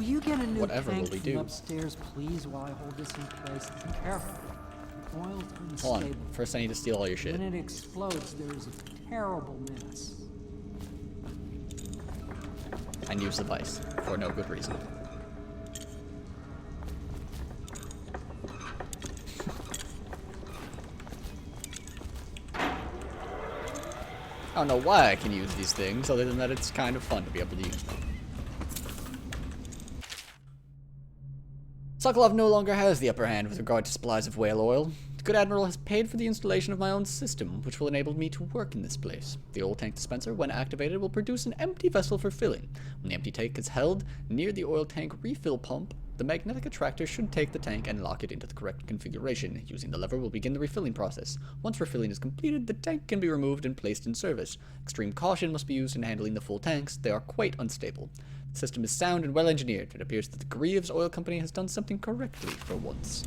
you get a new whatever will tank we from do? upstairs, please, while I hold this in place? Be careful. Oil's unstable. Hold on. First, I need to steal all your shit. When it explodes, there is a terrible mess. And use the vice for no good reason. I don't know why I can use these things, other than that it's kind of fun to be able to use them. Sokolov no longer has the upper hand with regard to supplies of whale oil. The good admiral has paid for the installation of my own system, which will enable me to work in this place. The oil tank dispenser, when activated, will produce an empty vessel for filling. When the empty tank is held near the oil tank refill pump, the magnetic attractor should take the tank and lock it into the correct configuration. Using the lever will begin the refilling process. Once refilling is completed, the tank can be removed and placed in service. Extreme caution must be used in handling the full tanks. They are quite unstable. The system is sound and well engineered. It appears that the Greaves Oil Company has done something correctly for once.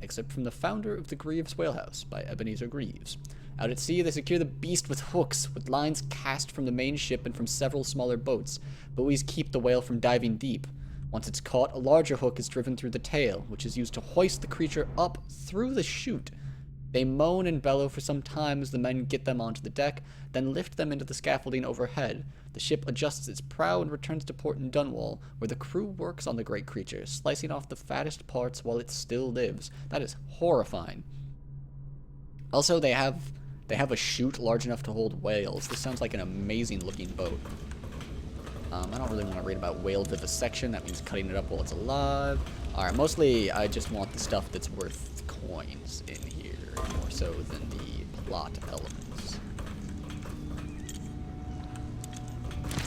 Except from the founder of the Greaves Whalehouse by Ebenezer Greaves. Out at sea, they secure the beast with hooks, with lines cast from the main ship and from several smaller boats. Buoys keep the whale from diving deep. Once it's caught, a larger hook is driven through the tail, which is used to hoist the creature up through the chute. They moan and bellow for some time as the men get them onto the deck, then lift them into the scaffolding overhead. The ship adjusts its prow and returns to port in Dunwall, where the crew works on the great creature, slicing off the fattest parts while it still lives. That is horrifying. Also, they have a chute large enough to hold whales. This sounds like an amazing looking boat. I don't really want to read about whale vivisection. That means cutting it up while it's alive. Alright, mostly I just want the stuff that's worth coins in here, more so than the plot elements.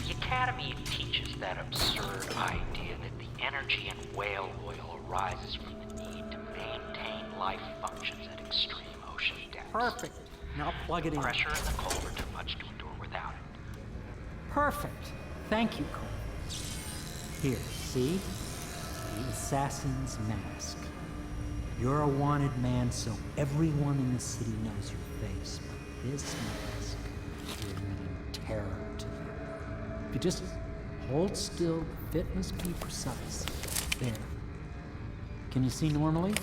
The Academy teaches that absurd idea that the energy in whale oil arises from the need to maintain life functions at extreme ocean depths. Perfect. Now plug it in. Pressure and the cold are too much to endure without it. Perfect. Thank you, Cole. Here, see? The assassin's mask. You're a wanted man, so everyone in the city knows your face. But this mask will mean terror to you. If you just hold still, the fit must be precise. There. Can you see normally?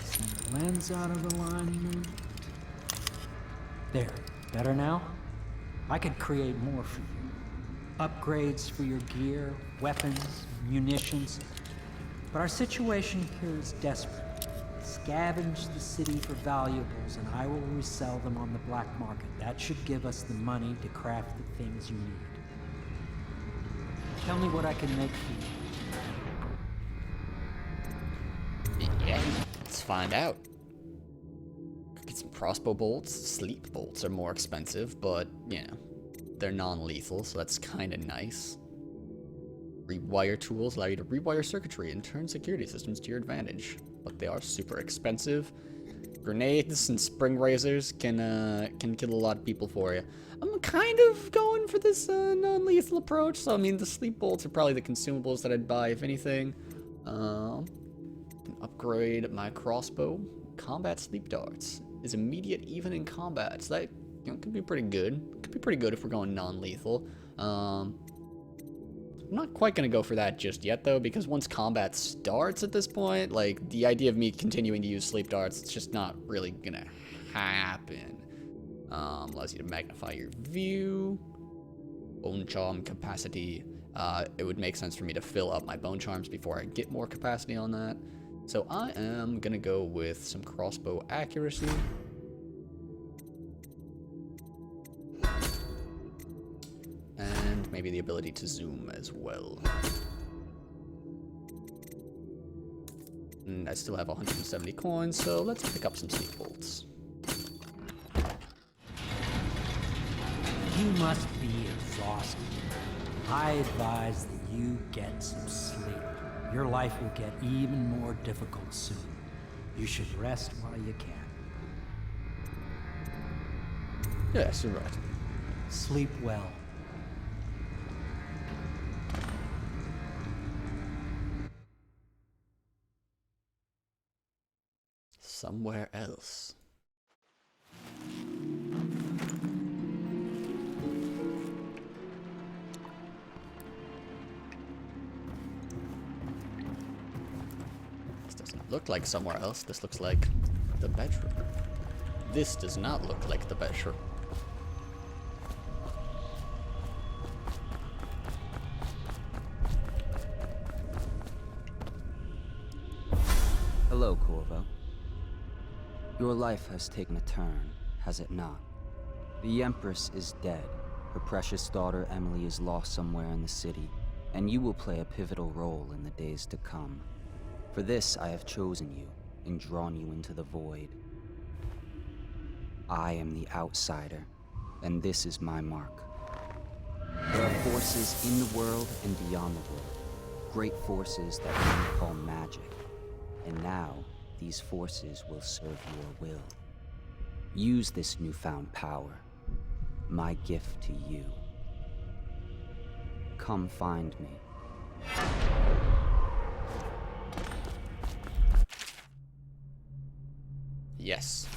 Send the lens out of alignment. There. Better now? I could create more for you. Upgrades for your gear, weapons, munitions. But our situation here is desperate. Scavenge the city for valuables, and I will resell them on the black market. That should give us the money to craft the things you need. Tell me what I can make for you. Yeah, let's find out. Get some crossbow bolts. Sleep bolts are more expensive, but, you know, they're non-lethal, so that's kind of nice. Rewire tools allow you to rewire circuitry and turn security systems to your advantage, but they are super expensive. Grenades and spring razors can kill a lot of people for you. I'm kind of going for this non-lethal approach, so I mean the sleep bolts are probably the consumables that I'd buy if anything. Can upgrade my crossbow. Combat sleep darts is immediate even in combat, so that, you know, could be pretty good. Could be pretty good if we're going non-lethal. I'm not quite gonna go for that just yet though, because once combat starts at this point, like the idea of me continuing to use sleep darts, it's just not really gonna happen. Allows you to magnify your view. Bone charm capacity. It would make sense for me to fill up my bone charms before I get more capacity on that. So I am gonna go with some crossbow accuracy. And maybe the ability to zoom as well. And I still have 170 coins, so let's pick up some sleep bolts. You must be exhausted. I advise that you get some sleep. Your life will get even more difficult soon. You should rest while you can. Yes, you're right. Sleep well. Somewhere else. looked like somewhere else. This looks like the bedroom. This does not look like the bedroom. Hello, Corvo. Your life has taken a turn, has it not? The Empress is dead. Her precious daughter Emily is lost somewhere in the city, and you will play a pivotal role in the days to come. For this, I have chosen you and drawn you into the void. I am the outsider, and this is my mark. There are forces in the world and beyond the world, great forces that we call magic. And now, these forces will serve your will. Use this newfound power, my gift to you. Come find me. Yes.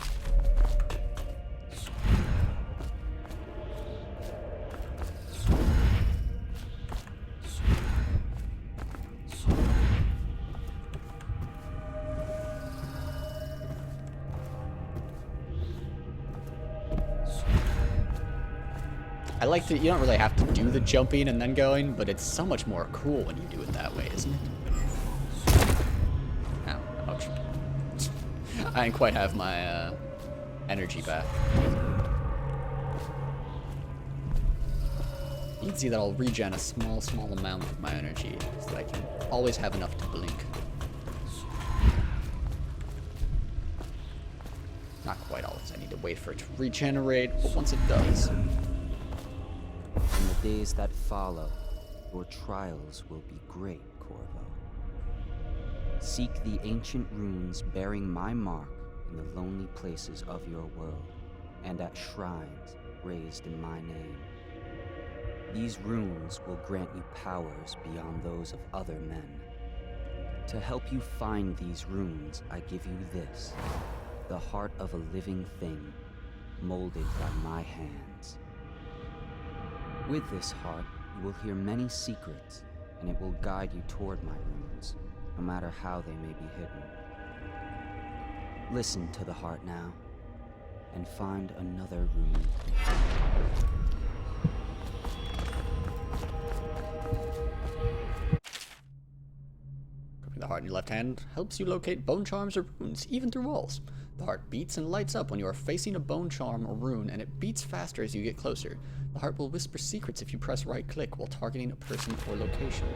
I like that you don't really have to do the jumping and then going, but it's so much more cool when you do it that way, isn't it? Ow, ouch. I didn't quite have my energy back. You can see that I'll regen a small amount of my energy so that I can always have enough to blink. Not quite always. I need to wait for it to regenerate, but once it does... In the days that follow, your trials will be great, Corvo. Seek the ancient runes bearing my mark in the lonely places of your world, and at shrines raised in my name. These runes will grant you powers beyond those of other men. To help you find these runes, I give you this, the heart of a living thing, molded by my hands. With this heart, you will hear many secrets, and it will guide you toward my runes, no matter how they may be hidden. Listen to the heart now, and find another rune. Gripping the heart in your left hand helps you locate bone charms or runes, even through walls. The heart beats and lights up when you are facing a bone charm or rune, and it beats faster as you get closer. The heart will whisper secrets if you press right-click while targeting a person or location.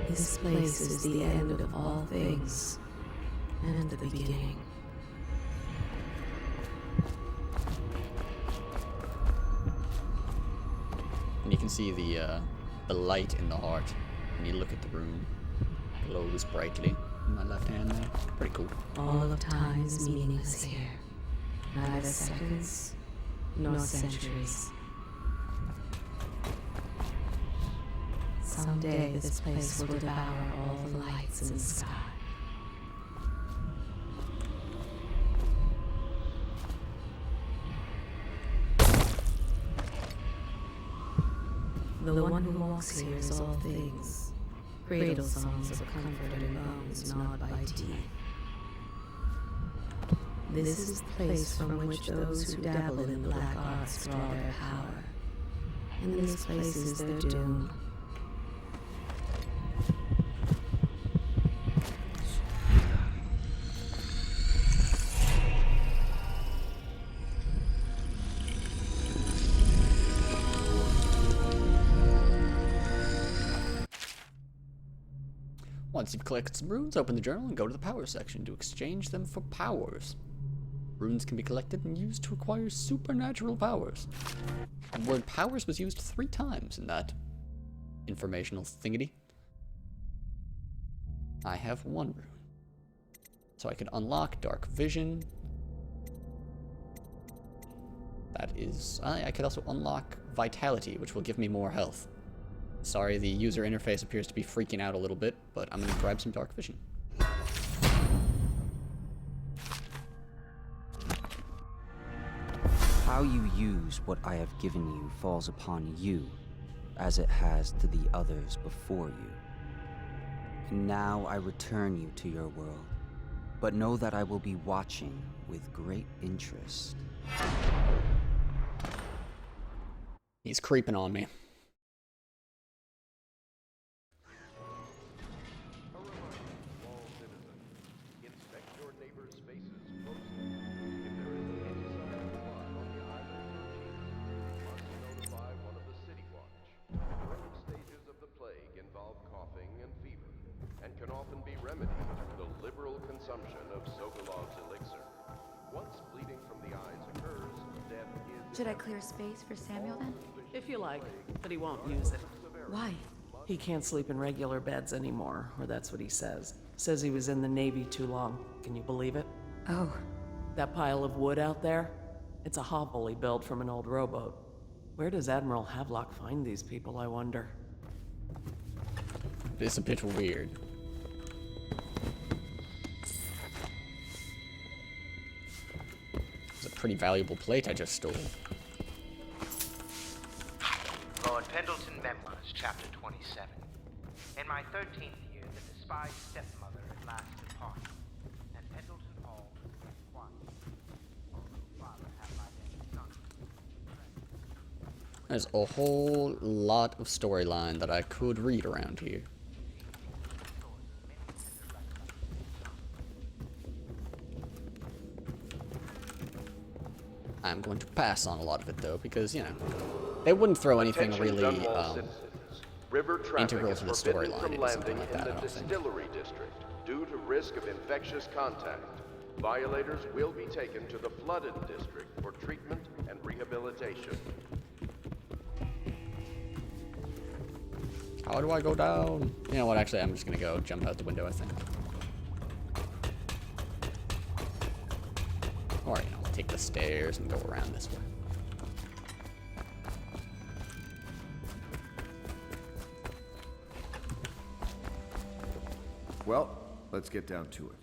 This place is the end of all things, and the beginning. And you can see the light in the heart when you look at the rune. It glows brightly in my left hand there. Pretty cool. All of time is meaningless here. Neither seconds, nor centuries. Someday this place will devour all the lights in the sky. The one who walks here is all things. Cradle songs of comfort and bones gnawed by teeth. This is the place from which those who dabble in the black arts draw their power. And this place is their doom. Once you've collected some runes, open the journal and go to the power section to exchange them for powers. Runes can be collected and used to acquire supernatural powers. The word powers was used 3 times in that informational thingity. I have 1 rune. So I can unlock Dark Vision. That is... I could also unlock Vitality, which will give me more health. Sorry, the user interface appears to be freaking out a little bit, but I'm going to grab some Dark Vision. How you use what I have given you falls upon you, as it has to the others before you. And now I return you to your world. But know that I will be watching with great interest. He's creeping on me. Can often be remedied through the liberal consumption of Sokolov's elixir. Once bleeding from the eyes occurs, death is... Should I clear space for Samuel then? If you like, but he won't use it. Why? He can't sleep in regular beds anymore, or that's what he says. Says he was in the Navy too long. Can you believe it? Oh, That pile of wood out there? It's a hovel he built from an old rowboat. Where does Admiral Havelock find these people, I wonder? It's a bit weird. It's a pretty valuable plate I just stole. Lord Pendleton Memoirs, Chapter 27. In my 13th year, the despised stepmother at last departed, and Pendleton Hall was quiet. Father had my then son. There's a whole lot of storyline that I could read around here. I'm going to pass on a lot of it though, because, you know, they wouldn't throw anything really integral to the storyline into something like that, I don't think. Distillery district, due to risk of infectious contact, violators will be taken to the flooded district for treatment and rehabilitation. How do I go down? You know what, actually, I'm just gonna go jump out the window, I think. Or, you know, I'll take the stairs and go around this way. Well, let's get down to it.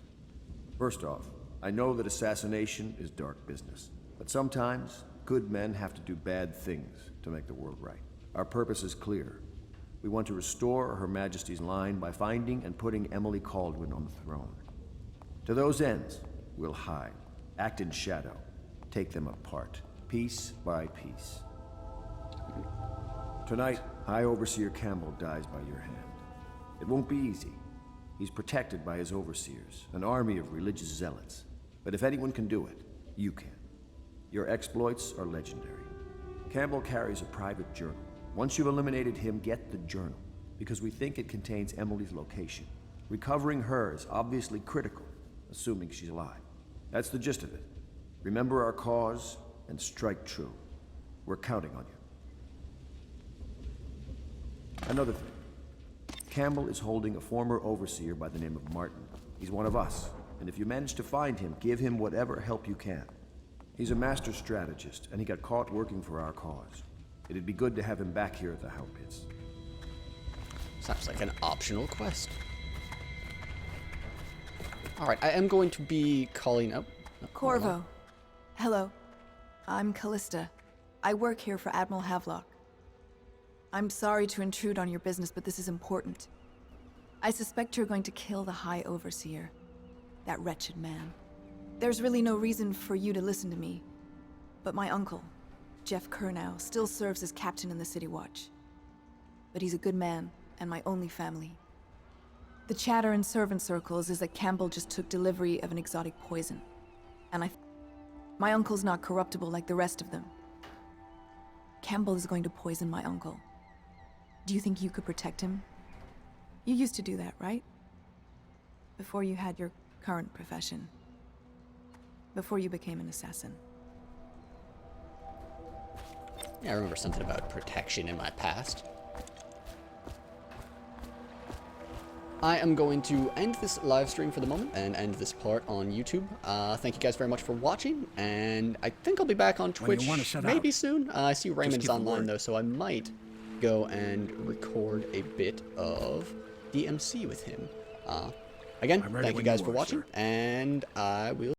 First off, I know that assassination is dark business, but sometimes good men have to do bad things to make the world right. Our purpose is clear. We want to restore Her Majesty's line by finding and putting Emily Kaldwin on the throne. To those ends, we'll hide, act in shadow, take them apart, piece by piece. Tonight, High Overseer Campbell dies by your hand. It won't be easy. He's protected by his overseers, an army of religious zealots. But if anyone can do it, you can. Your exploits are legendary. Campbell carries a private journal. Once you've eliminated him, get the journal, because we think it contains Emily's location. Recovering her is obviously critical, assuming she's alive. That's the gist of it. Remember our cause and strike true. We're counting on you. Another thing. Campbell is holding a former overseer by the name of Martin. He's one of us, and if you manage to find him, give him whatever help you can. He's a master strategist, and he got caught working for our cause. It'd be good to have him back here at the Howe Pits. Sounds like an optional quest. Alright, I am going to be calling up... Corvo. Hello. I'm Callista. I work here for Admiral Havelock. I'm sorry to intrude on your business, but this is important. I suspect you're going to kill the High Overseer. That wretched man. There's really no reason for you to listen to me. But my uncle, Jeff Kernow, still serves as captain in the City Watch. But he's a good man, and my only family. The chatter in servant circles is that Campbell just took delivery of an exotic poison. And my uncle's not corruptible like the rest of them. Campbell is going to poison my uncle. Do you think you could protect him? You used to do that, right? Before you had your current profession. Before you became an assassin. Yeah, I remember something about protection in my past. I am going to end this live stream for the moment and end this part on YouTube. Thank you guys very much for watching, and I think I'll be back on Twitch maybe soon. I see Raymond's online though, so I might go and record a bit of DMC with him. Again, thank you guys for watching, and I will